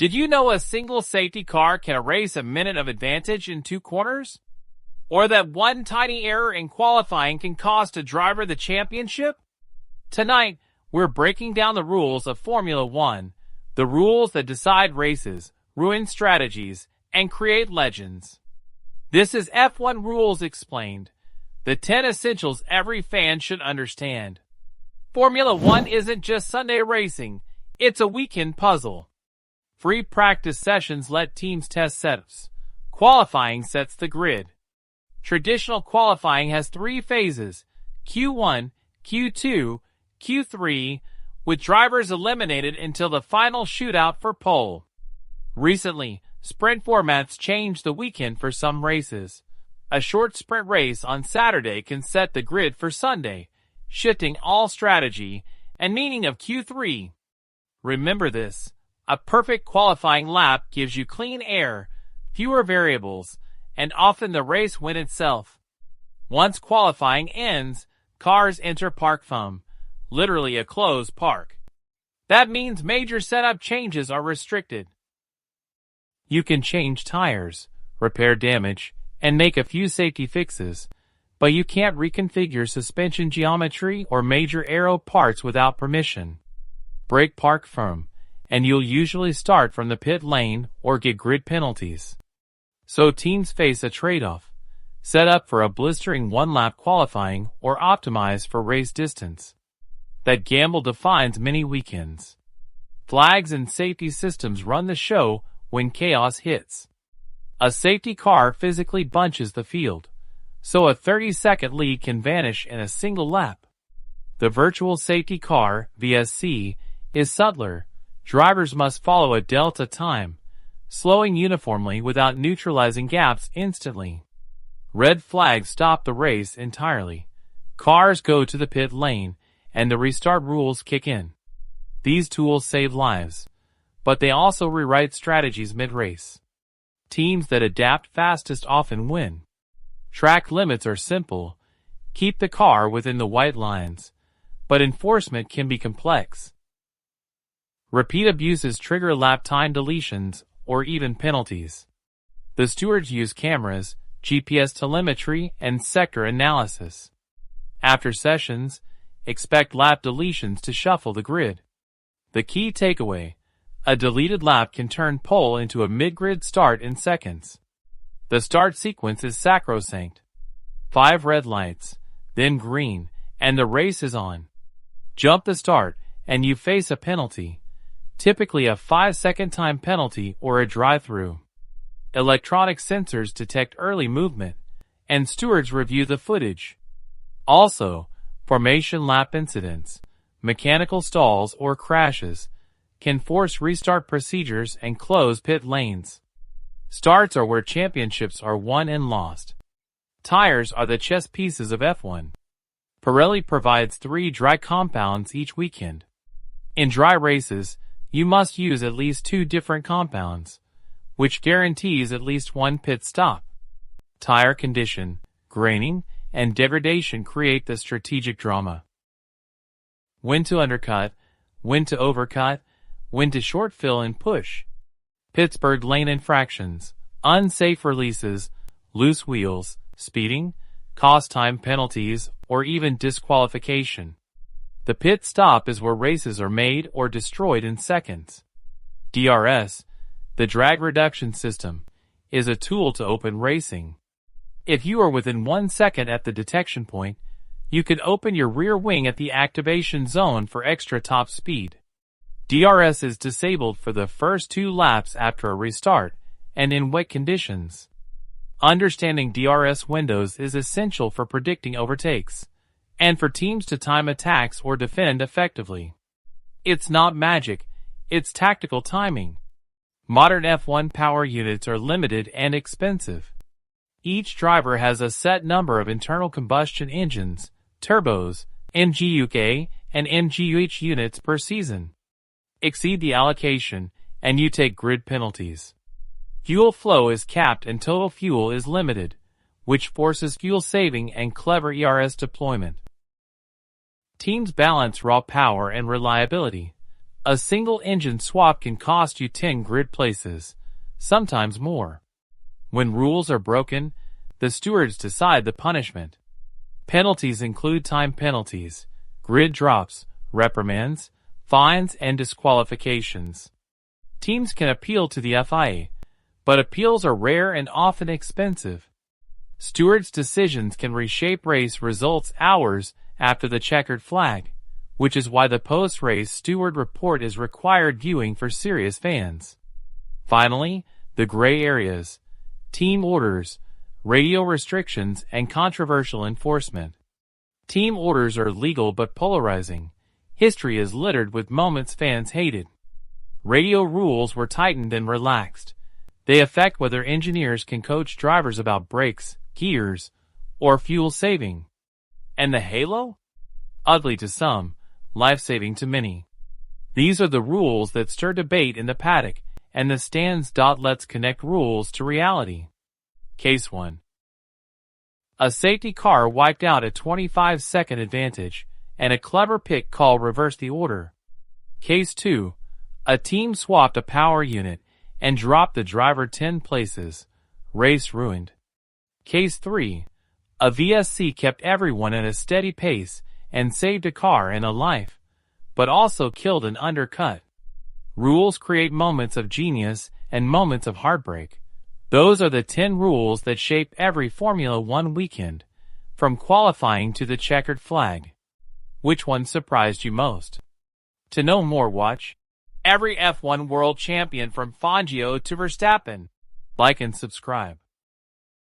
Did you know a single safety car can erase a minute of advantage in two corners? Or that one tiny error in qualifying can cost a driver the championship? Tonight, we're breaking down the rules of Formula One, the rules that decide races, ruin strategies, and create legends. This is F1 Rules Explained, the 10 essentials every fan should understand. Formula One isn't just Sunday racing, it's a weekend puzzle. Free practice sessions let teams test setups. Qualifying sets the grid. Traditional qualifying has three phases, Q1, Q2, Q3, with drivers eliminated until the final shootout for pole. Recently, sprint formats changed the weekend for some races. A short sprint race on Saturday can set the grid for Sunday, shifting all strategy and meaning of Q3. Remember this. A perfect qualifying lap gives you clean air, fewer variables, and often the race win itself. Once qualifying ends, cars enter parc fermé, literally a closed park. That means major setup changes are restricted. You can change tires, repair damage, and make a few safety fixes, but you can't reconfigure suspension geometry or major aero parts without permission. Break parc fermé, and you'll usually start from the pit lane or get grid penalties. So teams face a trade-off. Set up for a blistering one-lap qualifying or optimize for race distance. That gamble defines many weekends. Flags and safety systems run the show when chaos hits. A safety car physically bunches the field, so a 30-second lead can vanish in a single lap. The virtual safety car, VSC, is subtler. Drivers must follow a delta time, slowing uniformly without neutralizing gaps instantly. Red flags stop the race entirely. Cars go to the pit lane, and the restart rules kick in. These tools save lives, but they also rewrite strategies mid-race. Teams that adapt fastest often win. Track limits are simple. Keep the car within the white lines, but enforcement can be complex. Repeat abuses trigger lap time deletions or even penalties. The stewards use cameras, GPS telemetry, and sector analysis. After sessions, expect lap deletions to shuffle the grid. The key takeaway: a deleted lap can turn pole into a mid-grid start in seconds. The start sequence is sacrosanct. 5 red lights, then green, and the race is on. Jump the start, and you face a penalty. Typically a 5-second time penalty or a drive-through. Electronic sensors detect early movement, and stewards review the footage. Also, formation lap incidents, mechanical stalls or crashes, can force restart procedures and close pit lanes. Starts are where championships are won and lost. Tires are the chess pieces of F1. Pirelli provides 3 dry compounds each weekend. In dry races, you must use at least 2 different compounds, which guarantees at least 1 pit stop. Tire condition, graining, and degradation create the strategic drama. When to undercut, when to overcut, when to short fill and push. Pittsburgh lane infractions, unsafe releases, loose wheels, speeding, cost time penalties, or even disqualification. The pit stop is where races are made or destroyed in seconds. DRS, the drag reduction system, is a tool to open racing. If you are within 1 second at the detection point, you can open your rear wing at the activation zone for extra top speed. DRS is disabled for the first 2 laps after a restart and in wet conditions. Understanding DRS windows is essential for predicting overtakes, and for teams to time attacks or defend effectively. It's not magic, it's tactical timing. Modern F1 power units are limited and expensive. Each driver has a set number of internal combustion engines, turbos, MGUK, and MGUH units per season. Exceed the allocation, and you take grid penalties. Fuel flow is capped and total fuel is limited, which forces fuel saving and clever ERS deployment. Teams balance raw power and reliability. A single engine swap can cost you 10 grid places, sometimes more. When rules are broken, the stewards decide the punishment. Penalties include time penalties, grid drops, reprimands, fines, and disqualifications. Teams can appeal to the FIA, but appeals are rare and often expensive. Stewards' decisions can reshape race results hours after the checkered flag, which is why the post-race steward report is required viewing for serious fans. Finally, the gray areas, team orders, radio restrictions, and controversial enforcement. Team orders are legal but polarizing. History is littered with moments fans hated. Radio rules were tightened and relaxed. They affect whether engineers can coach drivers about brakes, gears, or fuel saving. And the halo? Ugly to some, life-saving to many. These are the rules that stir debate in the paddock and the stands. Let's connect rules to reality. Case 1. A safety car wiped out a 25-second advantage, and a clever pit call reversed the order. Case 2. A team swapped a power unit and dropped the driver 10 places. Race ruined. Case 3. A VSC kept everyone at a steady pace and saved a car and a life, but also killed an undercut. Rules create moments of genius and moments of heartbreak. Those are the 10 rules that shape every Formula One weekend, from qualifying to the checkered flag. Which one surprised you most? To know more, watch Every F1 World Champion from Fangio to Verstappen. Like and subscribe.